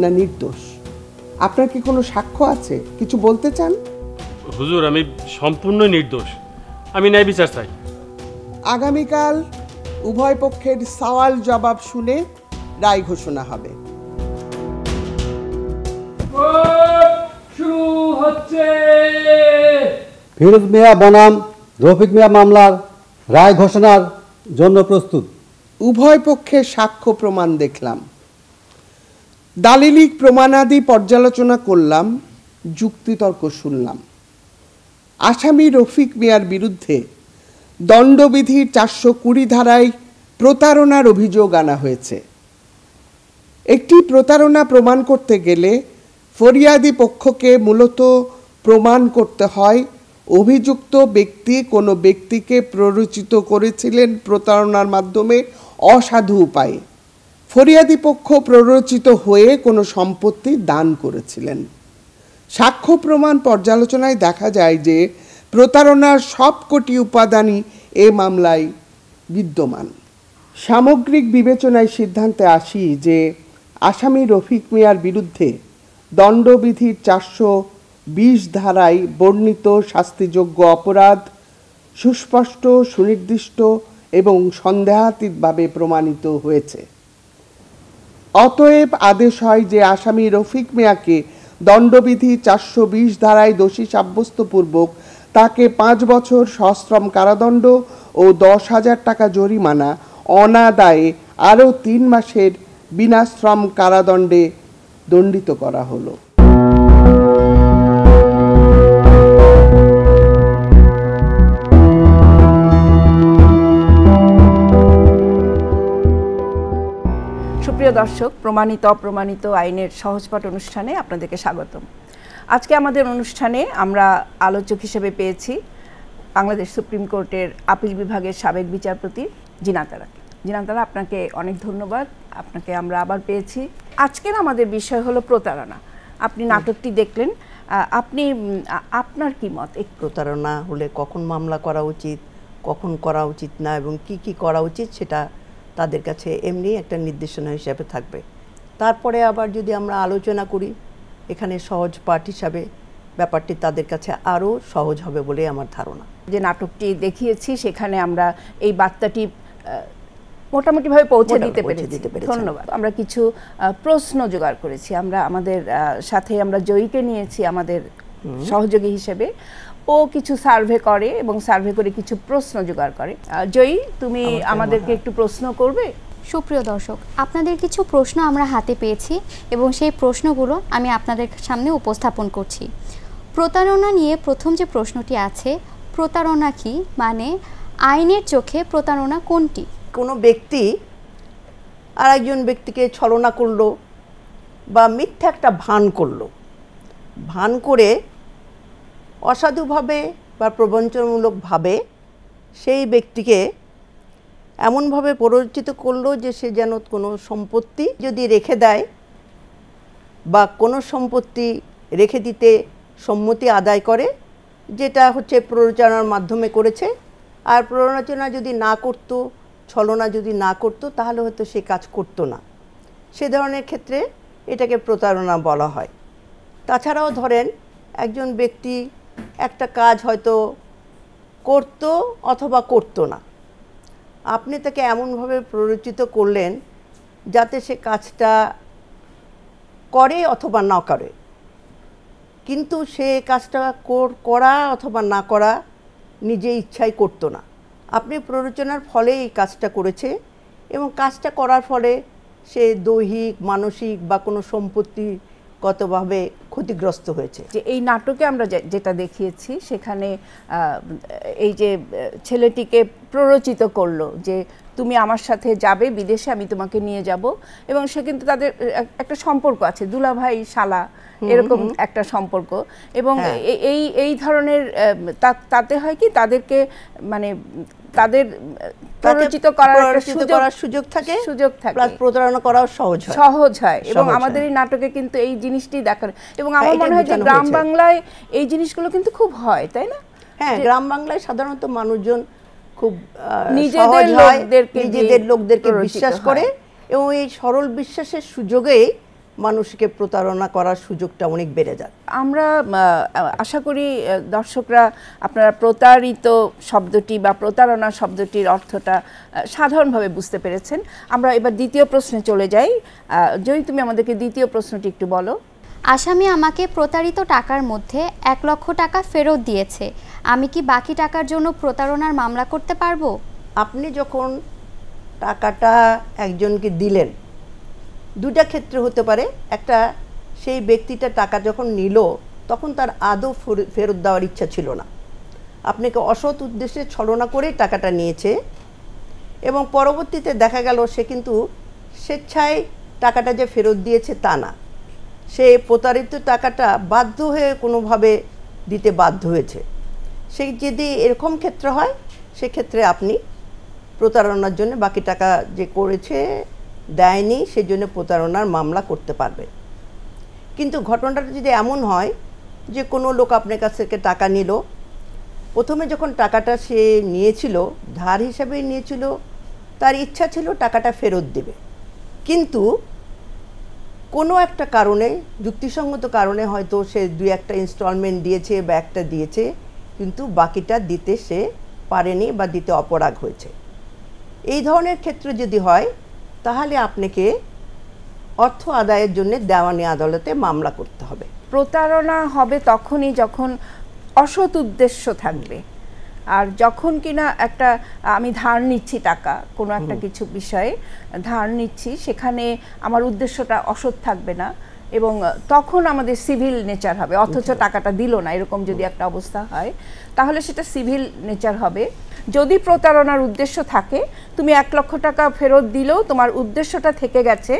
Speaker 13: না নির্দোষ? আপনার কি কোনো সাক্ষ্য আছে? কিছু বলতে চান?
Speaker 15: হুজুর, আমি সম্পূর্ণ নির্দোষ। আমি ন্যায় বিচার চাই।
Speaker 13: আগামীকাল উভয় পক্ষের সওয়াল জবাব শুনে রায় ঘোষণা হবে।
Speaker 11: শুরু হচ্ছে।
Speaker 12: ফিরোজ মিয়া বনাম রফিক মিয়া মামলার রায় ঘোষণার জন্য প্রস্তুত।
Speaker 13: উভয় পক্ষের সাক্ষ্য প্রমাণ দেখলাম, দালিলিক প্রমাণাদি পর্যালোচনা করলাম, যুক্তিতর্ক শুনলাম। আসামি রফিক মিয়ার বিরুদ্ধে দণ্ডবিধির 420 ধারায় প্রতারণার অভিযোগ আনা হয়েছে। একটি প্রতারণা প্রমাণ করতে গেলে ফরিয়াদি পক্ষকে মূলত প্রমাণ করতে হয় অভিযুক্ত ব্যক্তি কোনো ব্যক্তিকে প্ররোচিত করেছিলেন প্রতারণার মাধ্যমে অসাধু উপায়ে, ফরিয়াদি পক্ষ প্ররোচিত হয়ে কোনো সম্পত্তি দান করেছিলেন। সাক্ষ্য প্রমাণ পর্যালোচনায় দেখা যায় যে প্রতারণার সবকটি উপাদানই এ মামলায় বিদ্যমান। সামগ্রিক বিবেচনায় সিদ্ধান্তে আসি যে আসামি রফিক মিয়ার বিরুদ্ধে দণ্ডবিধির 420 ধারায় বর্ণিত শাস্তিযোগ্য অপরাধ সুস্পষ্ট, সুনির্দিষ্ট এবং সন্দেহাতীতভাবে প্রমাণিত হয়েছে। অতএব আদেশ হয় যে আসামি রফিক মিয়াকে দণ্ডবিধি 420 ধারায় দোষী সাব্যস্তপূর্বক তাকে 5 বছর সশ্রম কারাদণ্ড ও 10,000 টাকা জরিমানা, অনাদায়ে আরও 3 মাসের বিনাশ্রম কারাদণ্ডে দণ্ডিত করা হলো।
Speaker 17: সুপ্রিয় দর্শক, প্রমাণিত অপ্রমাণিত আইনের সহজপাঠ অনুষ্ঠানে আপনাদেরকে স্বাগতম। আজকে আমাদের অনুষ্ঠানে আমরা আলোচক হিসেবে পেয়েছি বাংলাদেশ সুপ্রিম কোর্টের আপিল বিভাগের সাবেক বিচারপতি জিনাতারাকে। জিনাতারা, আপনাকে অনেক ধন্যবাদ, আপনাকে আমরা আবার পেয়েছি। আজকের আমাদের বিষয় হলো প্রতারণা। আপনি নাটকটি দেখলেন, আপনি আপনার কি মত?
Speaker 18: প্রতারণা হলে কখন মামলা করা উচিত, কখন করা উচিত না এবং কি কি করা উচিত সেটা তাদের কাছে এমনি একটা নির্দেশনা হিসাবে থাকবে। তারপরে আবার যদি আমরা আলোচনা করি এখানে সহজ পাঠ হিসাবে ব্যাপারটি তাদের কাছে আরও সহজ হবে বলে আমার ধারণা।
Speaker 17: যে নাটকটি দেখিয়েছি সেখানে আমরা এই বার্তাটি মোটামুটিভাবে পৌঁছে দিতে পেরেছি। ধন্যবাদ। আমরা কিছু প্রশ্ন জোগাড় করেছি। আমরা আমাদের সাথে আমরা জয়ীকে নিয়েছি আমাদের সহযোগী হিসেবে। ও কিছু সার্ভে করে এবং সার্ভে করে কিছু প্রশ্ন জোগাড় করে। জয়ী, তুমি আমাদেরকে একটু প্রশ্ন করবে?
Speaker 2: সুপ্রিয় দর্শক, আপনাদের কিছু প্রশ্ন আমরা হাতে পেয়েছি এবং সেই প্রশ্নগুলো আমি আপনাদের সামনে উপস্থাপন করছি। প্রতারণা নিয়ে প্রথম যে প্রশ্নটি আছে, প্রতারণা কি, মানে আইনের চোখে প্রতারণা কোনটি?
Speaker 18: কোনো ব্যক্তি আর একজন ব্যক্তিকে ছলনা করলো বা মিথ্যা একটা ভান করলো, ভান করে অসাধুভাবে বা প্রবঞ্চনামূলকভাবে সেই ব্যক্তিকে এমনভাবে প্ররোচিত করলো যে সে যেন কোনো সম্পত্তি যদি রেখে দেয় বা কোনো সম্পত্তি রেখে দিতে সম্মতি আদায় করে, যেটা হচ্ছে প্ররোচনার মাধ্যমে করেছে। আর প্ররোচনা যদি না করতো, ছলনা যদি না করতো, তাহলে হয়তো সে কাজ করতো না। সে ধরনের ক্ষেত্রে এটাকে প্রতারণা বলা হয়। তাছাড়াও ধরেন একজন ব্যক্তি একটা কাজ হয়তো করতো অথবা করতো না, আপনি তাকে এমনভাবে প্ররোচিত করলেন যাতে সে কাজটা করে অথবা না করে, কিন্তু সে কাজটা করা অথবা না করা নিজে ইচ্ছাই করতো না। আপনি প্ররোচনার ফলে এই কাজটা করেছে এবং কাজটা করার ফলে সে দৈহিক, মানসিক বা কোনো সম্পত্তিগতভাবে ক্ষতিগ্রস্ত হয়েছে।
Speaker 17: যে এই নাটকে আমরা যেটা দেখিয়েছি সেখানে এই যে ছেলেটিকে প্ররোচিত করলো যে তুমি আমার সাথে যাবে বিদেশে, আমি তোমাকে নিয়ে যাব, এবং সে কিন্তু তাদের একটা সম্পর্ক আছে, দুলাভাই শালা এরকম একটা সম্পর্ক, এবং এই ধরনের তাতে হয় কি তাদেরকে মানে তাদের প্ররোচিত করার সুযোগ থাকে প্লাস প্রতারণা করাও সহজ হয় এবং আমাদের এই নাটকে কিন্তু এই জিনিসটি দেখার, এবং আমার মনে হয় যে গ্রাম বাংলায় এই জিনিসগুলো কিন্তু খুব হয়, তাই না?
Speaker 18: হ্যাঁ, গ্রাম বাংলায় সাধারণত মানুষজন খুব
Speaker 17: নিজেদের
Speaker 18: লোকদেরকে বিশ্বাস করে এবং এই সরল বিশ্বাসের সুযোগেই মানুষকে প্রতারণা করার সুযোগটা অনেক বেড়ে যায়।
Speaker 17: আমরা আশা করি দর্শকরা আপনারা প্রতারিত শব্দটি বা প্রতারণা শব্দটির অর্থটা সাধারণভাবে বুঝতে পেরেছেন। আমরা এবার দ্বিতীয় প্রশ্নে চলে যাই। জয়ী, তুমি আমাদেরকে দ্বিতীয় প্রশ্নটি একটু বলো।
Speaker 2: আসামি আমাকে প্রতারিত টাকার মধ্যে 1 লক্ষ টাকা ফেরত দিয়েছে, আমি কি বাকি টাকার জন্য প্রতারণার মামলা করতে পারবো?
Speaker 18: আপনি যখন টাকাটা একজনকে দিলেন, দুটা ক্ষেত্রে হতে পারে। একটা, সেই ব্যক্তিটা টাকা যখন নিল তখন তার আদৌ ফেরত দেওয়ার ইচ্ছা ছিল না, আপনাকে অসৎ উদ্দেশ্যে ছলনা করে টাকাটা নিয়েছে, এবং পরবর্তীতে দেখা গেল সে কিন্তু স্বেচ্ছায় টাকাটা যে ফেরত দিয়েছে তা না, সে প্রতারিত টাকাটা বাধ্য হয়ে কোনোভাবে দিতে বাধ্য হয়েছে। সেই যদি এরকম ক্ষেত্র হয় সেক্ষেত্রে আপনি প্রতারণার জন্য বাকি টাকা যে করেছে দেয়নি সেজন্য প্রতারণার মামলা করতে পারবেন। কিন্তু ঘটনাটা যদি এমন হয় যে কোনো লোক আপনার কাছ থেকে টাকা নিল, প্রথমে যখন টাকাটা সে নিয়েছিল ধার হিসাবে নিয়েছিল, তার ইচ্ছা ছিল টাকাটা ফেরত দেবে, কিন্তু কোনো একটা কারণে, যুক্তিসঙ্গত কারণে হয়তো সে 2-1টা ইনস্টলমেন্ট দিয়েছে বা একটা দিয়েছে, কিন্তু বাকিটা দিতে সে পারেনি বা দিতে অপরাগ হয়েছে। এই ধরনের ক্ষেত্রে যদি হয় তাহলে আপনাকে অর্থ আদায়ের জন্য দেওয়ানি আদালতে মামলা করতে হবে।
Speaker 17: প্রতারণা হবে তখনই যখন অসৎ উদ্দেশ্য থাকবে, আর যখন কিনা একটা আমি ধার নিচ্ছি টাকা কোনো একটা কিছু বিষয়ে ধার নিচ্ছি, সেখানে আমার উদ্দেশ্যটা অসৎ থাকবে না এবং তখন আমাদের সিভিল নেচার হবে, অথচ টাকাটা দিল না, এরকম যদি একটা অবস্থা হয় তাহলে সেটা সিভিল নেচার হবে। যদি প্রতারণার উদ্দেশ্য থাকে, তুমি 1 লক্ষ টাকা ফেরত দিলেও তোমার উদ্দেশ্যটা থেকে গেছে,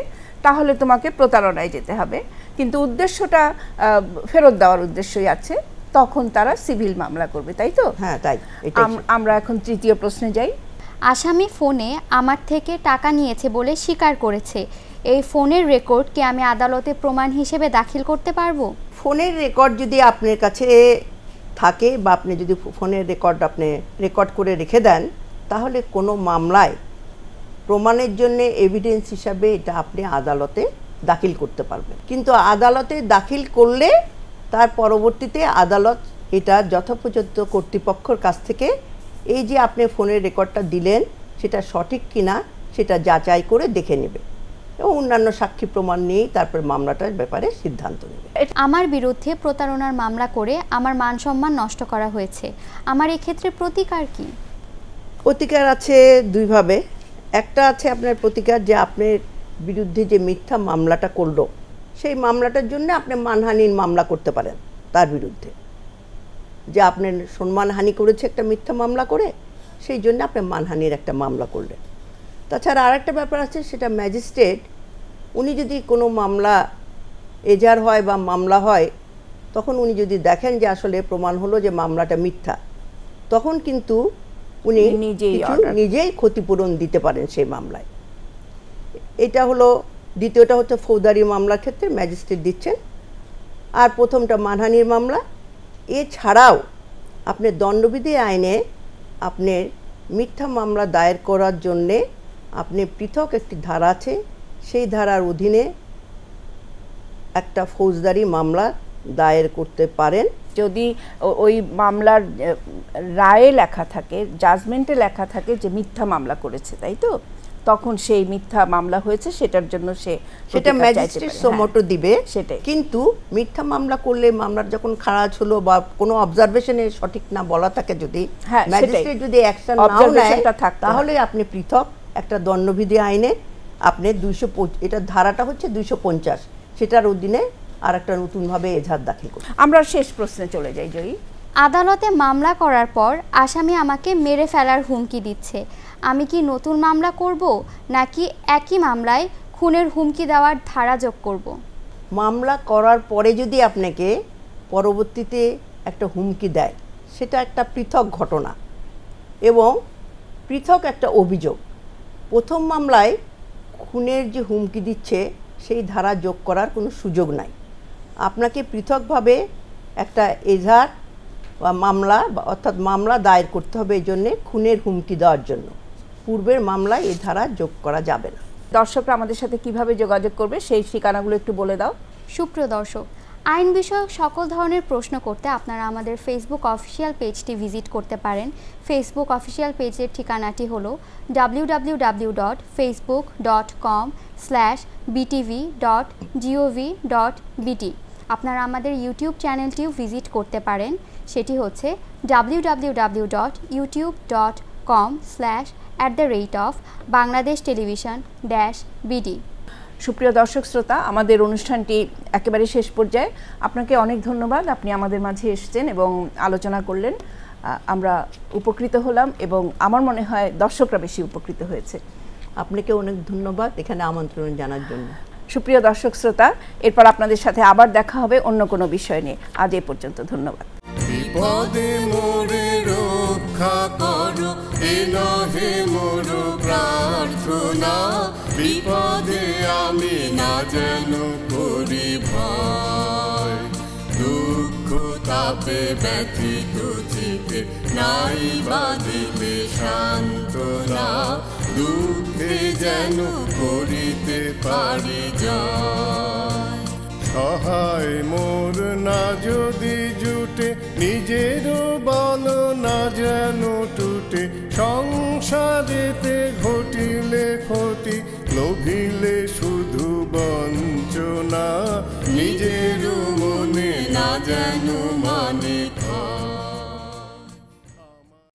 Speaker 17: তাহলে তোমাকে প্রতারণায় যেতে হবে, কিন্তু উদ্দেশ্যটা ফেরত দেওয়ার উদ্দেশ্যই আছে, তখন তারা সিভিল মামলা করবে, তাই তো?
Speaker 18: হ্যাঁ, তাই।
Speaker 17: আমরা এখন তৃতীয় প্রশ্নে যাই।
Speaker 2: আসামি ফোনে আমার থেকে টাকা নিয়েছে বলে স্বীকার করেছে, এই ফোনের রেকর্ড কি আমি আদালতে প্রমাণ হিসেবে দাখিল করতে পারবো?
Speaker 18: ফোনের রেকর্ড যদি আপনার কাছে থাকে বা আপনি যদি ফোনের রেকর্ড আপনি রেকর্ড করে রেখে দেন, তাহলে কোনো মামলায় প্রমাণের জন্য এভিডেন্স হিসাবে এটা আপনি আদালতে দাখিল করতে পারবেন। কিন্তু আদালতে দাখিল করলে তার পরবর্তীতে আদালত এটা যথোপযুক্ত কর্তৃপক্ষের কাছ থেকে এই যে আপনি ফোনের রেকর্ডটা দিলেন সেটা সঠিক কিনা সেটা যাচাই করে দেখে নেবে এবং অন্যান্য সাক্ষী প্রমাণ নিয়েই তারপর মামলাটার ব্যাপারে সিদ্ধান্ত নেবে।
Speaker 2: আমার বিরুদ্ধে প্রতারণার মামলা করে আমার মান সম্মান নষ্ট করা হয়েছে, আমার এই ক্ষেত্রে প্রতিকার কি?
Speaker 18: প্রতিকার আছে দুইভাবে। একটা আছে আপনার প্রতিকার যে আপনার বিরুদ্ধে যে মিথ্যা মামলাটা করলো সেই মামলাটার জন্য আপনি মানহানির মামলা করতে পারেন তার বিরুদ্ধে, যে আপনার সম্মানহানি করেছে একটা মিথ্যা মামলা করে, সেই জন্য আপনি মানহানির একটা মামলা করলেন। তাছাড়া আরেকটা ব্যাপার আছে, সেটা ম্যাজিস্ট্রেট উনি যদি কোনো মামলা এজাহার হয় বা মামলা হয়, তখন উনি যদি দেখেন যে আসলে প্রমাণ হলো যে মামলাটা মিথ্যা, তখন কিন্তু উনি নিজেই ক্ষতিপূরণ দিতে পারেন সেই মামলায়। এটা হলো দ্বিতীয়টা হচ্ছে ফৌজদারি মামলার ক্ষেত্রে ম্যাজিস্ট্রেট দিচ্ছেন, আর প্রথমটা মানহানির মামলা। এছাড়াও আপনি দণ্ডবিধি আইনে আপনার মিথ্যা মামলা দায়ের করার জন্যে আপনি পৃথক একটি ধারা আছে, সেই ধারার অধীনে একটা ফৌজদারি মামলা দায়ের করতে পারেন।
Speaker 17: যদি ওই মামলার রায়ে লেখা থাকে, জাজমেন্টে লেখা থাকে যে মিথ্যা মামলা করেছে, তাই তো? তখন সেই মিথ্যা মামলা হয়েছে সেটার জন্য সেটা
Speaker 18: ম্যাজিস্ট্রেট সমটো দিবে। সেটাই। কিন্তু মিথ্যা মামলা করলে মামলার যখন খারাজ হলো বা কোনো অবজারভেশনে সঠিক না বলা থাকে, যদি ম্যাজিস্ট্রেট যদি অ্যাকশন নাও নেয়, তাহলে আপনি পৃথক একটা দণ্ডবিধি আইনে আপনি 250, এটা ধারাটা হচ্ছে 250, সেটার অধীনে আর একটা নতুনভাবে এজাহার দাখিল করুন।
Speaker 17: আমরা শেষ প্রশ্নে চলে যাই। জয়ী,
Speaker 2: আদালতে মামলা করার পর আসামি আমাকে মেরে ফেলার হুমকি দিচ্ছে। আমি কি নতুন মামলা করব নাকি একই মামলায় খুনের হুমকি দেওয়ার ধারা যোগ করব?
Speaker 18: মামলা করার পরে যদি আপনাকে পরবর্তীতে একটা হুমকি দেয়, সেটা একটা পৃথক ঘটনা এবং পৃথক একটা অভিযোগ। প্রথম মামলায় খুনের যে হুমকি দিচ্ছে সেই ধারা যোগ করার কোনো সুযোগ নাই। আপনাকে পৃথকভাবে একটা এজাহার বা মামলা অর্থাৎ মামলা দায়ের করতে হবে এই জন্যে খুনের হুমকি দেওয়ার জন্য। পূর্বের মামলায় এই ধারা যোগ করা যাবে না।
Speaker 17: দর্শকরা আমাদের সাথে কিভাবে যোগাযোগ করবে সেই ঠিকানাগুলো একটু বলে দাও।
Speaker 2: সুপ্রিয় দর্শক, আইন বিষয়ক সকল ধরনের প্রশ্ন করতে আপনারা আমাদের ফেসবুক অফিসিয়াল পেজটি ভিজিট করতে পারেন। ফেসবুক অফিসিয়াল পেজের ঠিকানাটি হলো www.facebook.com/btv.gov.bt। আপনারা আমাদের ইউটিউব চ্যানেলটিও ভিজিট করতে পারেন, সেটি হচ্ছে www.youtube.com/@bangladesh-television-bd।
Speaker 17: সুপ্রিয় দর্শক শ্রোতা, আমাদের অনুষ্ঠানটি একেবারে শেষ পর্যায়ে। আপনাকে অনেক ধন্যবাদ, আপনি আমাদের মাঝে এসেছেন এবং আলোচনা করলেন। আমরা উপকৃত হলাম এবং আমার মনে হয় দর্শকরা বেশি উপকৃত হয়েছে।
Speaker 18: আপনাকে অনেক ধন্যবাদ এখানে আমন্ত্রণ জানার জন্য।
Speaker 17: সুপ্রিয় দর্শক শ্রোতা, এরপর আপনাদের সাথে আবার দেখা হবে অন্য কোনো বিষয় নিয়ে। আজ এই পর্যন্ত, ধন্যবাদ।
Speaker 1: বিপদে মোরে রক্ষা করো, এ নহে মোর প্রার্থনা। বিপদে আমি না যেন করি ভয়, দুঃখ তাপে ব্যথিত চিতে নাই বাদিলে সান্ত্বনা। দুঃখে যেন করিতে পারি জয়, সহায় মোর না যদি জুটে, নিজেরও বল না যেন টুটে। সংসারেতে ঘটিলে ক্ষতি, লোভিলে শুধু বঞ্চনা। নিজের